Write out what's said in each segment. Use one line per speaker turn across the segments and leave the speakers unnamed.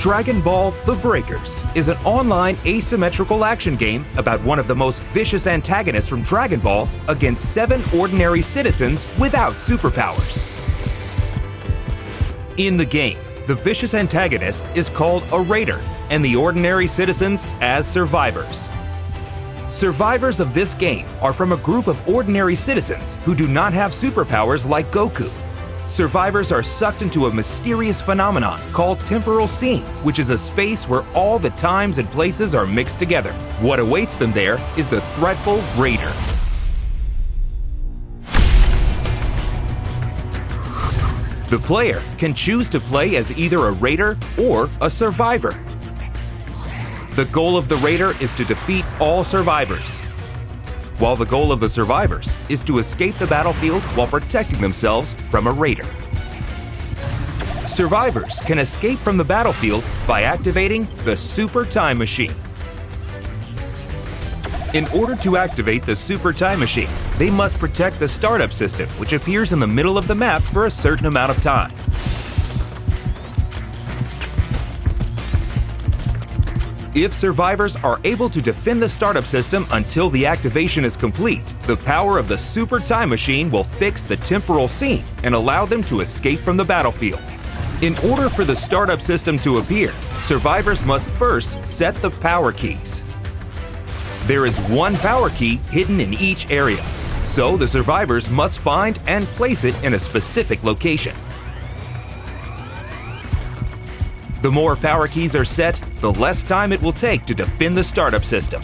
Dragon Ball: The Breakers is an online asymmetrical action game about one of the most vicious antagonists from Dragon Ball against 7 ordinary citizens without superpowers. In the game, the vicious antagonist is called a Raider, and the ordinary citizens as survivors. Survivors of this game are from a group of ordinary citizens who do not have superpowers like Goku. Survivors are sucked into a mysterious phenomenon called temporal seam, which is a space where all the times and places are mixed together. What awaits them there is the threatful Raider. The player can choose to play as either a Raider or a Survivor. The goal of the Raider is to defeat all survivors, while the goal of the survivors is to escape the battlefield while protecting themselves from a Raider. Survivors can escape from the battlefield by activating the Super Time Machine. In order to activate the Super Time Machine, they must protect the startup system, which appears in the middle of the map for a certain amount of time. If survivors are able to defend the startup system until the activation is complete, the power of the Super Time Machine will fix the temporal seam and allow them to escape from the battlefield. In order for the startup system to appear, survivors must first set the power keys. There is one power key hidden in each area, so the survivors must find and place it in a specific location. The more power keys are set, the less time it will take to defend the startup system.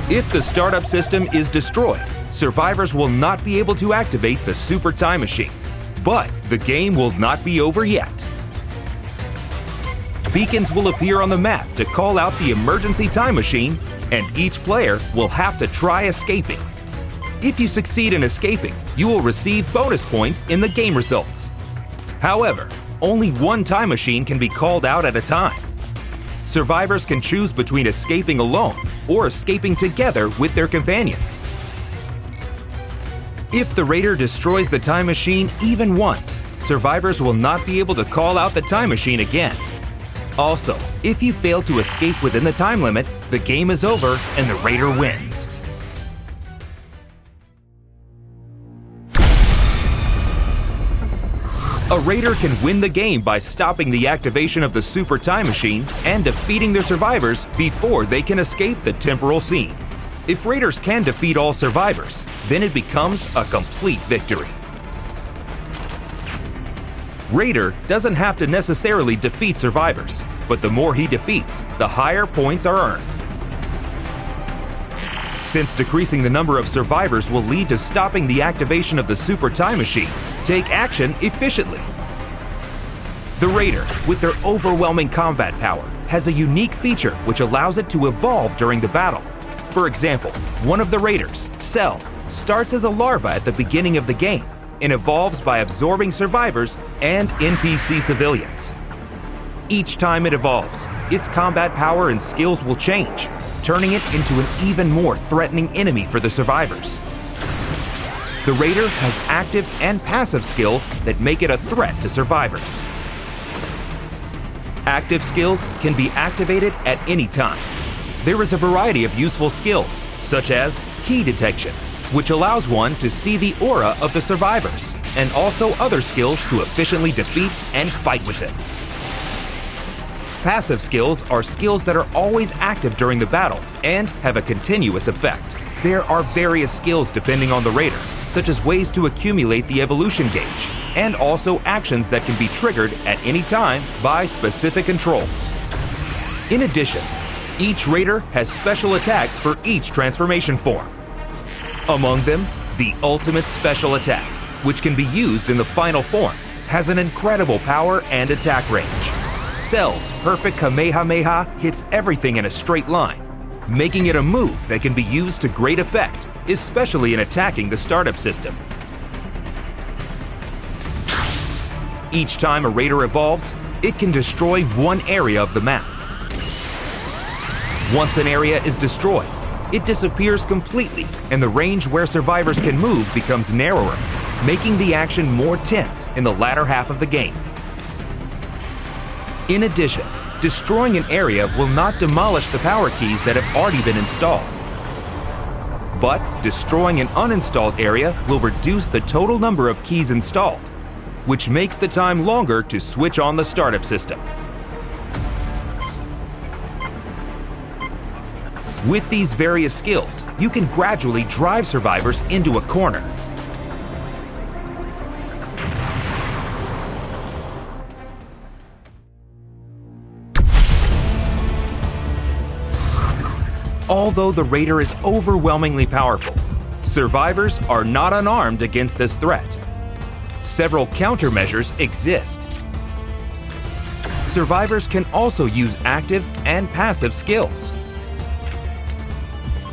If the startup system is destroyed, survivors will not be able to activate the Super Time Machine. But the game will not be over yet. Beacons will appear on the map to call out the emergency time machine, and each player will have to try escaping. If you succeed in escaping, you will receive bonus points in the game results. However, only one time machine can be called out at a time. Survivors can choose between escaping alone or escaping together with their companions. If the Raider destroys the time machine even once, survivors will not be able to call out the time machine again. Also, if you fail to escape within the time limit, the game is over and the Raider wins. A Raider can win the game by stopping the activation of the Super Time Machine and defeating their survivors before they can escape the temporal seam. If Raiders can defeat all survivors, then it becomes a complete victory. Raider doesn't have to necessarily defeat survivors, but the more he defeats, the higher points are earned. Since decreasing the number of survivors will lead to stopping the activation of the Super Time Machine, take action efficiently. The Raider, with their overwhelming combat power, has a unique feature which allows it to evolve during the battle. For example, one of the Raiders, Cell, starts as a larva at the beginning of the game and evolves by absorbing survivors and NPC civilians. Each time it evolves, its combat power and skills will change, turning it into an even more threatening enemy for the survivors. The Raider has active and passive skills that make it a threat to survivors. Active skills can be activated at any time. There is a variety of useful skills, such as key detection, which allows one to see the aura of the survivors, and also other skills to efficiently defeat and fight with them. Passive skills are skills that are always active during the battle and have a continuous effect. There are various skills depending on the Raider, such as ways to accumulate the evolution gauge, and also actions that can be triggered at any time by specific controls. In addition, each Raider has special attacks for each transformation form. Among them, the Ultimate Special Attack, which can be used in the final form, has an incredible power and attack range. Cell's perfect Kamehameha hits everything in a straight line, making it a move that can be used to great effect, especially in attacking the startup system. Each time a Raider evolves, it can destroy one area of the map. Once an area is destroyed, it disappears completely, and the range where survivors can move becomes narrower, making the action more tense in the latter half of the game. In addition, destroying an area will not demolish the power keys that have already been installed. But destroying an uninstalled area will reduce the total number of keys installed, which makes the time longer to switch on the startup system. With these various skills, you can gradually drive survivors into a corner. Although the Raider is overwhelmingly powerful, survivors are not unarmed against this threat. Several countermeasures exist. Survivors can also use active and passive skills.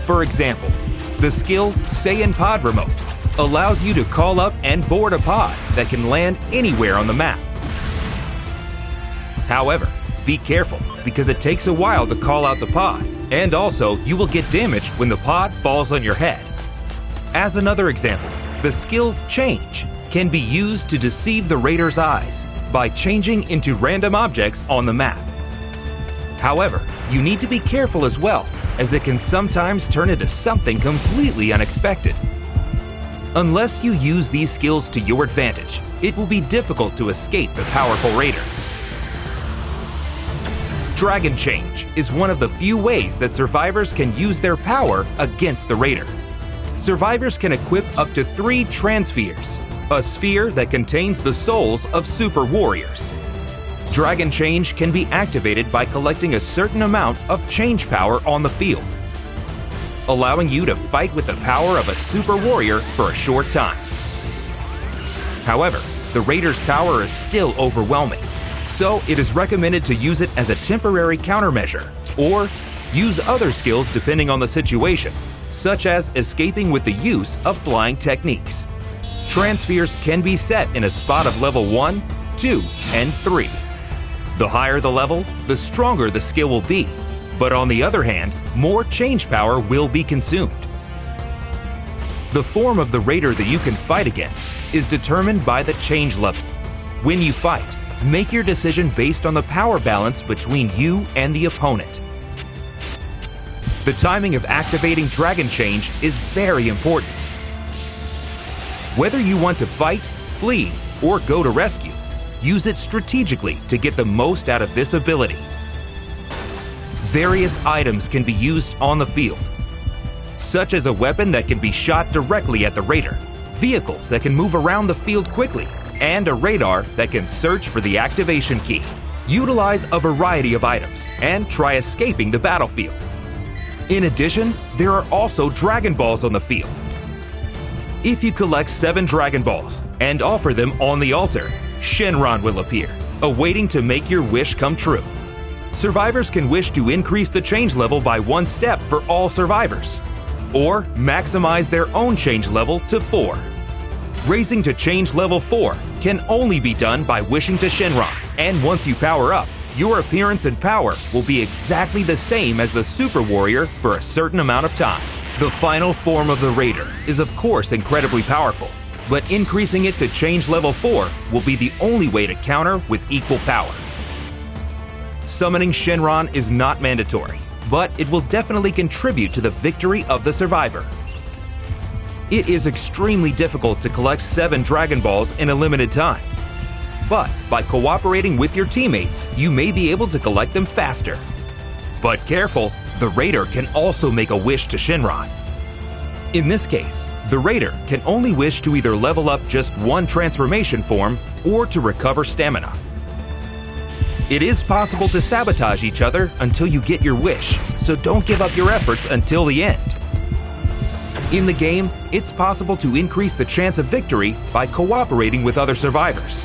For example, the skill Say in Pod Remote allows you to call up and board a pod that can land anywhere on the map. However, be careful because it takes a while to call out the pod, and also you will get damaged when the pod falls on your head. As another example, the skill Change can be used to deceive the Raider's eyes by changing into random objects on the map. However, you need to be careful as well, as it can sometimes turn into something completely unexpected. Unless you use these skills to your advantage, it will be difficult to escape the powerful Raider. Dragon Change is one of the few ways that survivors can use their power against the Raider. Survivors can equip up to 3 Transpheres, a sphere that contains the souls of super warriors. Dragon Change can be activated by collecting a certain amount of change power on the field, allowing you to fight with the power of a super warrior for a short time. However, the Raider's power is still overwhelming, so it is recommended to use it as a temporary countermeasure, or use other skills depending on the situation, such as escaping with the use of flying techniques. Transpheres can be set in a spot of level 1, 2, and 3. The higher the level, the stronger the skill will be, but on the other hand, more change power will be consumed. The form of the Raider that you can fight against is determined by the change level. When you fight, make your decision based on the power balance between you and the opponent. The timing of activating Dragon Change is very important. Whether you want to fight, flee, or go to rescue, use it strategically to get the most out of this ability. Various items can be used on the field, such as a weapon that can be shot directly at the Raider, vehicles that can move around the field quickly, and a radar that can search for the activation key. Utilize a variety of items and try escaping the battlefield. In addition, there are also Dragon Balls on the field. If you collect 7 Dragon Balls and offer them on the altar, Shenron will appear, awaiting to make your wish come true. Survivors can wish to increase the change level by 1 step for all survivors, or maximize their own change level to 4. Raising to change level 4 can only be done by wishing to Shenron, and once you power up, your appearance and power will be exactly the same as the Super Warrior for a certain amount of time. The final form of the Raider is of course incredibly powerful, but increasing it to change level 4 will be the only way to counter with equal power. Summoning Shenron is not mandatory, but it will definitely contribute to the victory of the survivor. It is extremely difficult to collect 7 Dragon Balls in a limited time, but by cooperating with your teammates, you may be able to collect them faster. But careful, the Raider can also make a wish to Shenron. In this case, the Raider can only wish to either level up just 1 transformation form or to recover stamina. It is possible to sabotage each other until you get your wish, so don't give up your efforts until the end. In the game, it's possible to increase the chance of victory by cooperating with other survivors.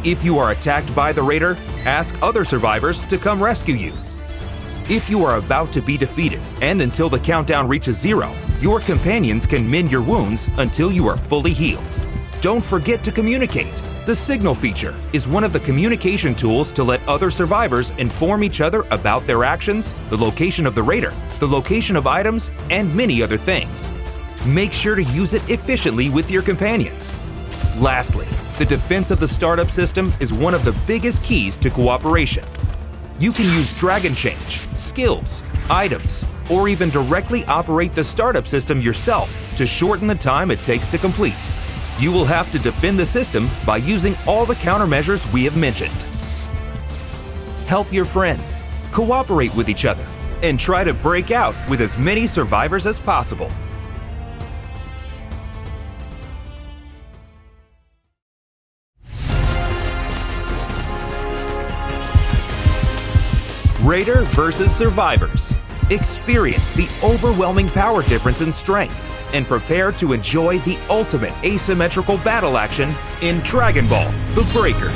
If you are attacked by the Raider, ask other survivors to come rescue you. If you are about to be defeated and until the countdown reaches 0, your companions can mend your wounds until you are fully healed. Don't forget to communicate. The signal feature is one of the communication tools to let other survivors inform each other about their actions, the location of the Raider, the location of items, and many other things. Make sure to use it efficiently with your companions. Lastly, the defense of the startup system is one of the biggest keys to cooperation. You can use Dragon Change, skills, items, or even directly operate the startup system yourself to shorten the time it takes to complete. You will have to defend the system by using all the countermeasures we have mentioned. Help your friends, cooperate with each other, and try to break out with as many survivors as possible. Raider versus Survivors. Experience the overwhelming power difference in strength and prepare to enjoy the ultimate asymmetrical battle action in Dragon Ball: The Breakers.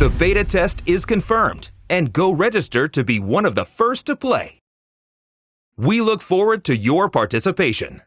The beta test is confirmed, and go register to be one of the first to play. We look forward to your participation.